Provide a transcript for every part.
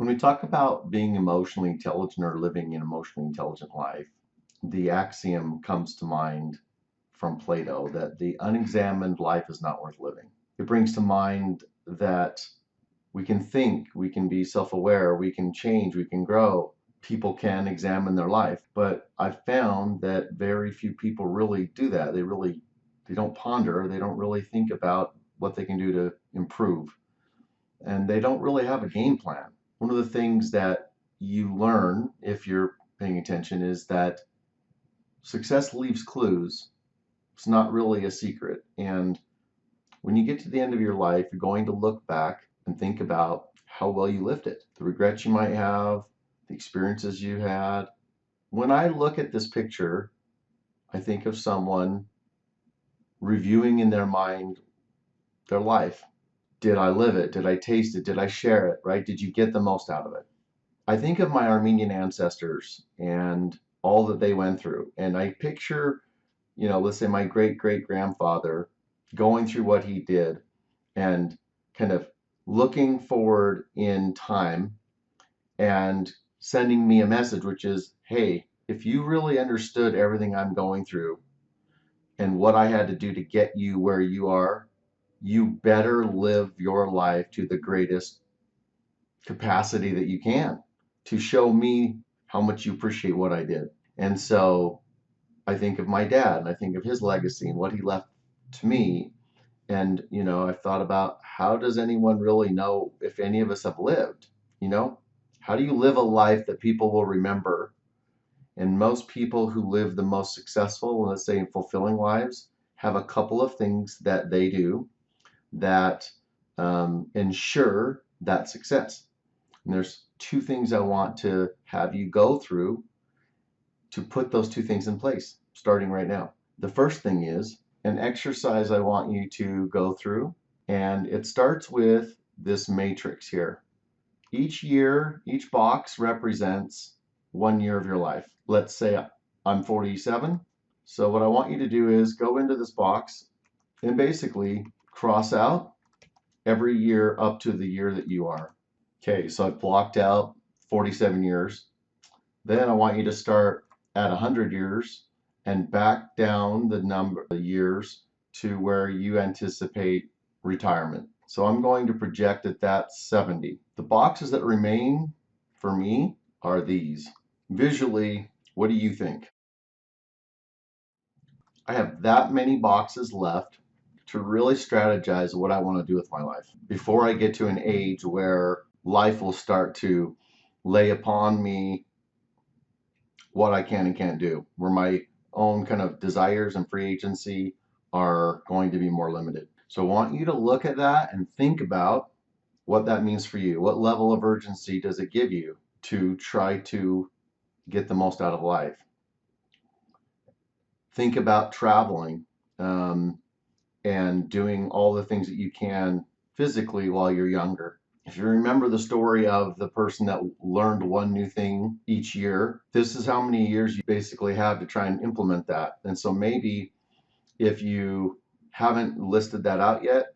When we talk about being emotionally intelligent or living an emotionally intelligent life, the axiom comes to mind from Plato that the unexamined life is not worth living. It brings to mind that we can think, we can be self aware, we can change, we can grow. People can examine their life, but I've found that very few people really do that. They don't ponder, they don't really think about what they can do to improve, and they don't really have a game plan. One of the things that you learn if you're paying attention is that success leaves clues. It's not really a secret. And when you get to the end of your life, you're going to look back and think about how well you lived it, the regrets you might have, the experiences you had. When I look at this picture, I think of someone reviewing in their mind their life. Did I live it? Did I taste it? Did I share it? Right? Did you get the most out of it? I think of my Armenian ancestors and all that they went through. And I picture, let's say my great great grandfather going through what he did and kind of looking forward in time and sending me a message, which is, hey, if you really understood everything I'm going through and what I had to do to get you where you are, you better live your life to the greatest capacity that you can to show me how much you appreciate what I did. And so I think of my dad and I think of his legacy and what he left to me. And, I've thought about how does anyone really know if any of us have lived? You know, how do you live a life that people will remember? And most people who live the most successful, let's say fulfilling lives, have a couple of things that they do that ensure that success. And there's two things I want to have you go through to put those two things in place, starting right now. The first thing is an exercise I want you to go through, and it starts with this matrix here. Each year, each box represents 1 year of your life. Let's say I'm 47. So what I want you to do is go into this box and basically cross out every year up to the year that you are. Okay, so I've blocked out 47 years. Then I want you to start at 100 years and back down the number of years to where you anticipate retirement. So I'm going to project that that's 70. The boxes that remain for me are these. Visually, what do you think? I have that many boxes left to really strategize what I want to do with my life before I get to an age where life will start to lay upon me what I can and can't do, where my own kind of desires and free agency are going to be more limited. So I want you to look at that and think about what that means for you. What level of urgency does it give you to try to get the most out of life? Think about traveling and doing all the things that you can physically while you're younger. If you remember the story of the person that learned one new thing each year, this is how many years you basically have to try and implement that. And so maybe if you haven't listed that out yet,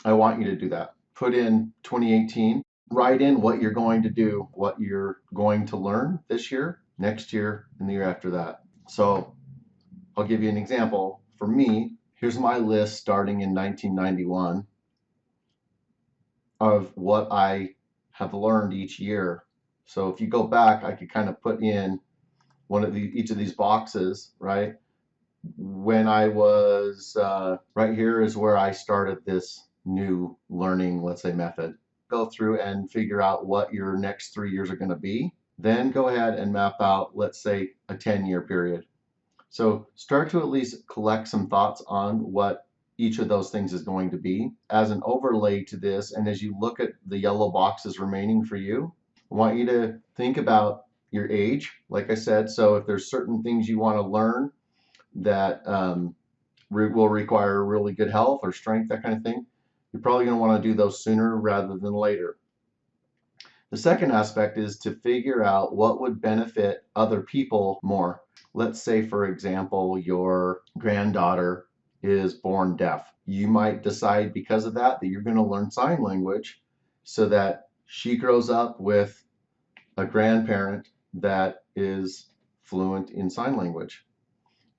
I want you to do that. Put in 2018, write in what you're going to do, what you're going to learn this year, next year, and the year after that. So I'll give you an example. For me, here's my list starting in 1991 of what I have learned each year. So if you go back, I could kind of put in each of these boxes, right? When I was right here is where I started this new learning, let's say, method. Go through and figure out what your next 3 years are going to be. Then go ahead and map out, let's say, a 10-year period. So start to at least collect some thoughts on what each of those things is going to be as an overlay to this. And as you look at the yellow boxes remaining for you, I want you to think about your age, like I said. So if there's certain things you want to learn that will require really good health or strength, that kind of thing, you're probably going to want to do those sooner rather than later. The second aspect is to figure out what would benefit other people more. Let's say, for example, your granddaughter is born deaf. You might decide because of that you're going to learn sign language so that She grows up with a grandparent that is fluent in sign language.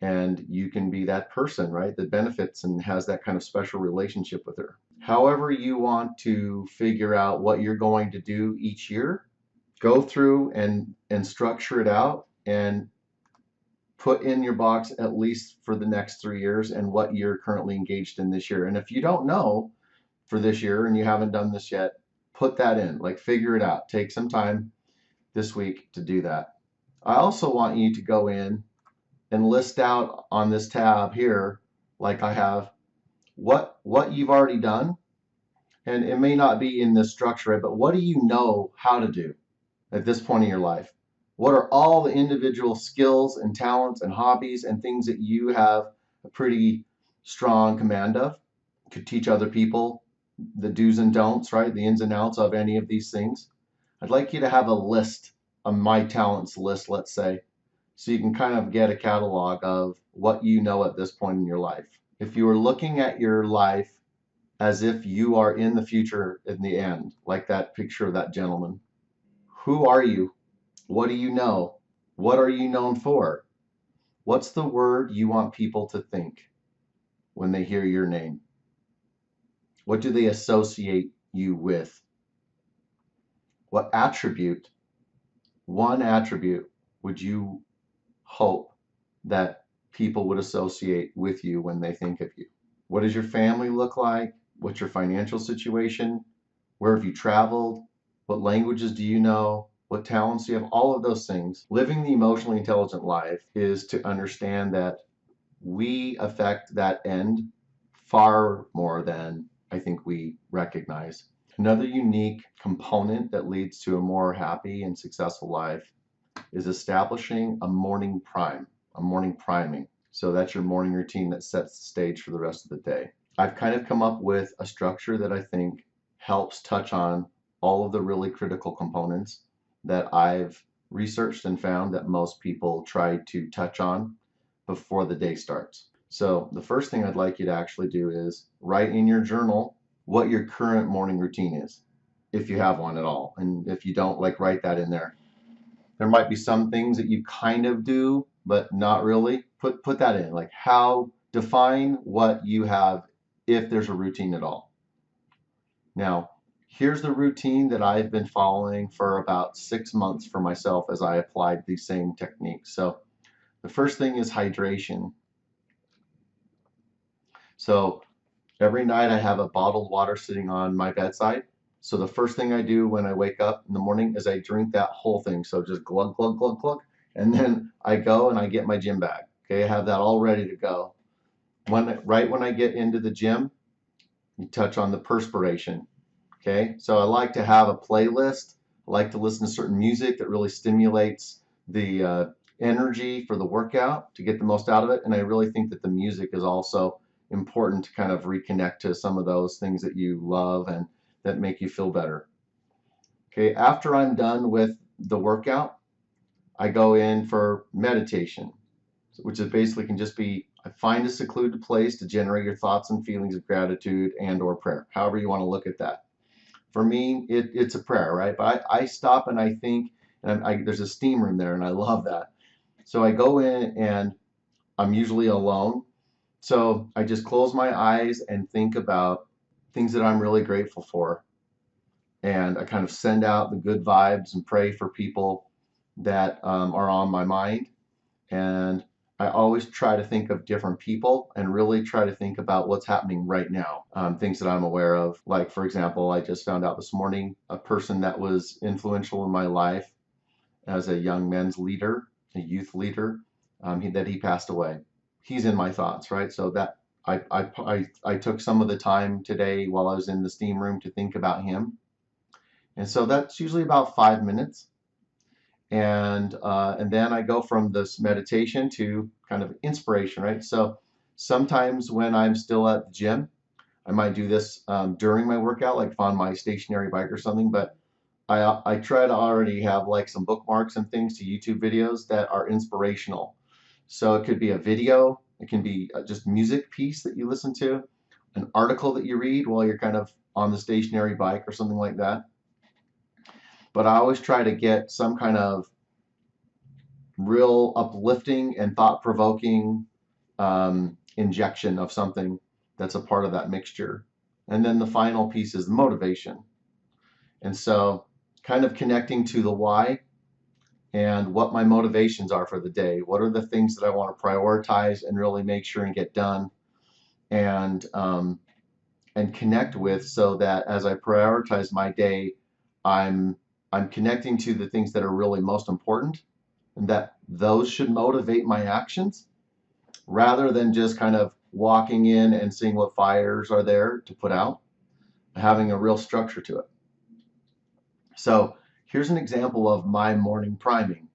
And you can be that person, right, that benefits and has that kind of special relationship with her. However, you want to figure out what you're going to do each year, go through and structure it out and put in your box at least for the next 3 years and what you're currently engaged in this year. And if you don't know for this year and you haven't done this yet, put that in, like figure it out. Take some time this week to do that. I also want you to go in and list out on this tab here, like I have, what you've already done. And it may not be in this structure, but what do you know how to do at this point in your life? What are all the individual skills and talents and hobbies and things that you have a pretty strong command of? Could teach other people the do's and don'ts, right? The ins and outs of any of these things. I'd like you to have a list, a my talents list, let's say, so you can kind of get a catalog of what you know at this point in your life. If you were looking at your life as if you are in the future in the end, like that picture of that gentleman, who are you? What do you know? What are you known for? What's the word you want people to think when they hear your name? What do they associate you with? What attribute, one attribute, would you hope that people would associate with you when they think of you? What does your family look like? What's your financial situation? Where have you traveled? What languages do you know? What talents do you have? All of those things. Living the emotionally intelligent life is to understand that we affect that end far more than I think we recognize. Another unique component that leads to a more happy and successful life is establishing a morning priming. So that's your morning routine that sets the stage for the rest of the day. I've kind of come up with a structure that I think helps touch on all of the really critical components that I've researched and found that most people try to touch on before the day starts. So the first thing I'd like you to actually do is write in your journal what your current morning routine is, if you have one at all. And if you don't, like, write that in there. There might be some things that you kind of do, but not really. Put that in, like define what you have if there's a routine at all. Now, here's the routine that I've been following for about 6 months for myself as I applied these same techniques. So the first thing is hydration. So every night I have a bottled water sitting on my bedside. So the first thing I do when I wake up in the morning is I drink that whole thing. So just glug, glug, glug, glug. And then I go and I get my gym bag. Okay, I have that all ready to go. Right when I get into the gym, you touch on the perspiration. Okay, so I like to have a playlist. I like to listen to certain music that really stimulates the energy for the workout to get the most out of it. And I really think that the music is also important to kind of reconnect to some of those things that you love and that make you feel better. Okay, after I'm done with the workout, I go in for meditation, which is basically can just be find a secluded place to generate your thoughts and feelings of gratitude and or prayer, however you want to look at that. For me, it's a prayer, right? But I stop and I think, and there's a steam room there, and I love that. So I go in and I'm usually alone. So I just close my eyes and think about things that I'm really grateful for. And I kind of send out the good vibes and pray for people that are on my mind. And I always try to think of different people and really try to think about what's happening right now, things that I'm aware of. Like, for example, I just found out this morning a person that was influential in my life as a young men's leader, a youth leader, that he passed away. He's in my thoughts, right? So that I took some of the time today while I was in the steam room to think about him. And so that's usually about 5 minutes. And then I go from this meditation to kind of inspiration, right? So sometimes when I'm still at the gym, I might do this during my workout, like on my stationary bike or something. But I try to already have like some bookmarks and things to YouTube videos that are inspirational. So it could be a video, it can be just music piece that you listen to, an article that you read while you're kind of on the stationary bike or something like that. but I always try to get some kind of real uplifting and thought-provoking injection of something that's a part of that mixture. And then the final piece is the motivation. And so kind of connecting to the why and what my motivations are for the day. What are the things that I want to prioritize and really make sure and get done and connect with, so that as I prioritize my day, I'm connecting to the things that are really most important, and that those should motivate my actions rather than just kind of walking in and seeing what fires are there to put out, having a real structure to it. So here's an example of my morning priming.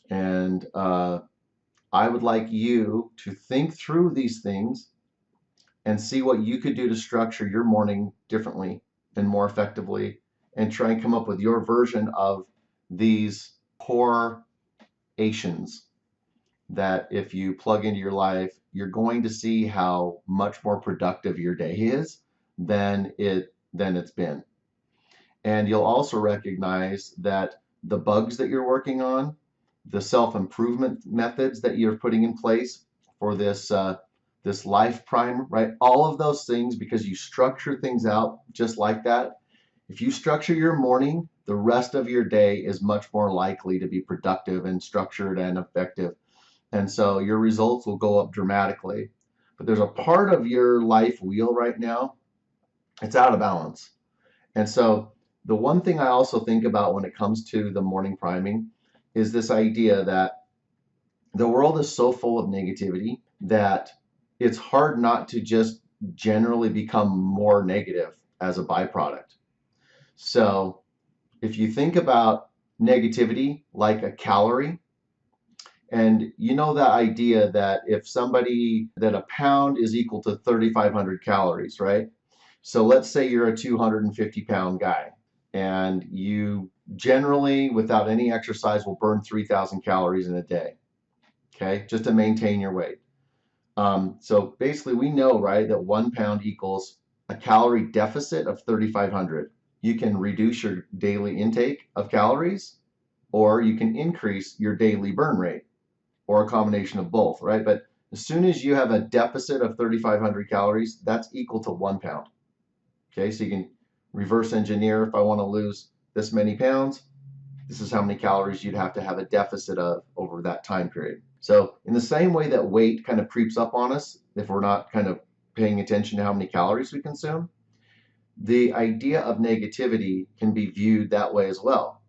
And I would like you to think through these things and see what you could do to structure your morning differently and more effectively, and try and come up with your version of these core Asians that if you plug into your life, you're going to see how much more productive your day is than it's been. And you'll also recognize that the bugs that you're working on, the self-improvement methods that you're putting in place for this life prime, right? All of those things, because you structure things out just like that. If you structure your morning, the rest of your day is much more likely to be productive and structured and effective. And so your results will go up dramatically. But there's a part of your life wheel right now, it's out of balance. And so the one thing I also think about when it comes to the morning priming is this idea that the world is so full of negativity that it's hard not to just generally become more negative as a byproduct. So if you think about negativity like a calorie, and you know that idea that if somebody, that a pound is equal to 3,500 calories, right? So let's say you're a 250-pound guy and you generally, without any exercise, will burn 3,000 calories in a day, okay, just to maintain your weight. So basically we know, right, that 1 pound equals a calorie deficit of 3,500. You can reduce your daily intake of calories, or you can increase your daily burn rate, or a combination of both, right? But as soon as you have a deficit of 3,500 calories, that's equal to 1 pound. Okay, so you can reverse engineer, if I want to lose this many pounds, this is how many calories you'd have to have a deficit of over that time period. So in the same way that weight kind of creeps up on us if we're not kind of paying attention to how many calories we consume, the idea of negativity can be viewed that way as well.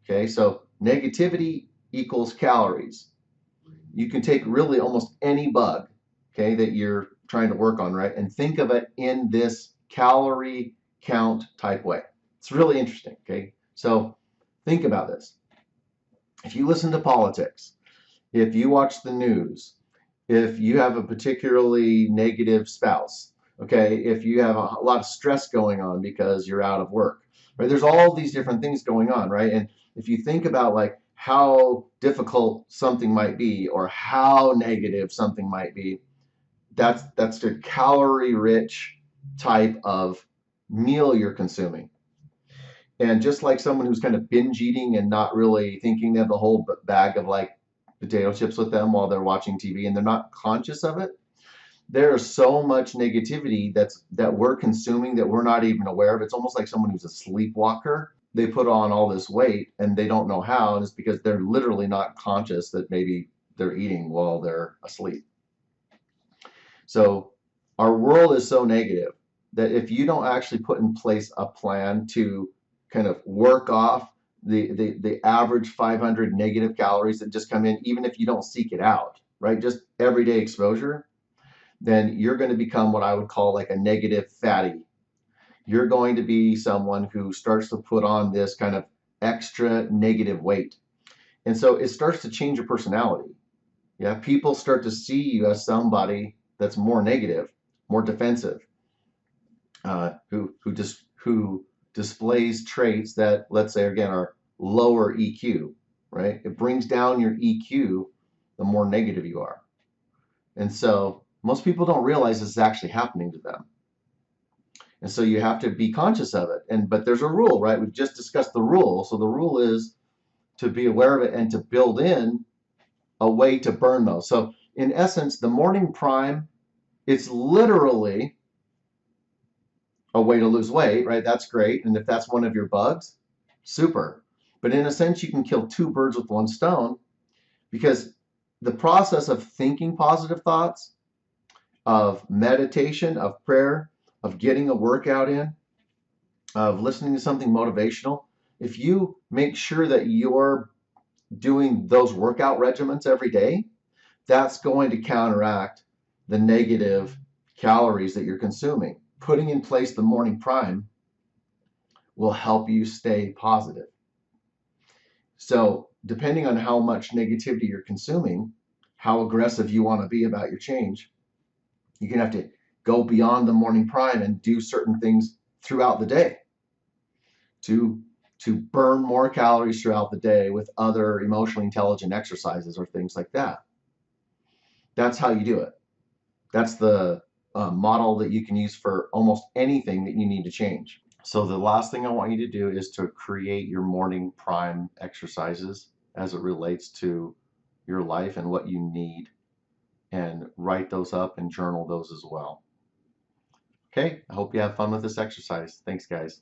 Okay, so negativity equals calories. You can take really almost any bug, okay, that you're trying to work on, right, and think of it in this calorie count type way. It's really interesting, okay? So think about this. If you listen to politics, if you watch the news, if you have a particularly negative spouse, okay, if you have a lot of stress going on because you're out of work, right? There's all these different things going on, right? And if you think about like how difficult something might be or how negative something might be, that's the calorie rich type of meal you're consuming. And just like someone who's kind of binge eating and not really thinking they have the whole bag of like potato chips with them while they're watching TV and they're not conscious of it, there's so much negativity that we're consuming that we're not even aware of. It's almost like someone who's a sleepwalker. They put on all this weight and they don't know how, and it's because they're literally not conscious that maybe they're eating while they're asleep. So our world is so negative that if you don't actually put in place a plan to kind of work off the average 500 negative calories that just come in, even if you don't seek it out, right? Just everyday exposure, then you're going to become what I would call like a negative fatty. You're going to be someone who starts to put on this kind of extra negative weight. And so it starts to change your personality. Yeah, people start to see you as somebody that's more negative, more defensive, who displays traits that, let's say again, are lower EQ, right? It brings down your EQ the more negative you are. And so most people don't realize this is actually happening to them. And so you have to be conscious of it. But there's a rule, right? We've just discussed the rule. So the rule is to be aware of it and to build in a way to burn those. So in essence, the morning prime, it's literally a way to lose weight, right? That's great. And if that's one of your bugs, super. But in a sense, you can kill two birds with one stone, because the process of thinking positive thoughts, of meditation, of prayer, of getting a workout in, of listening to something motivational, if you make sure that you're doing those workout regimens every day, that's going to counteract the negative calories that you're consuming. Putting in place the morning prime will help you stay positive. So, depending on how much negativity you're consuming, how aggressive you want to be about your change, you're going to have to go beyond the morning prime and do certain things throughout the day to burn more calories throughout the day with other emotionally intelligent exercises or things like that. That's how you do it. That's the model that you can use for almost anything that you need to change. So the last thing I want you to do is to create your morning prime exercises as it relates to your life and what you need, and write those up and journal those as well. Okay, I hope you have fun with this exercise. Thanks, guys.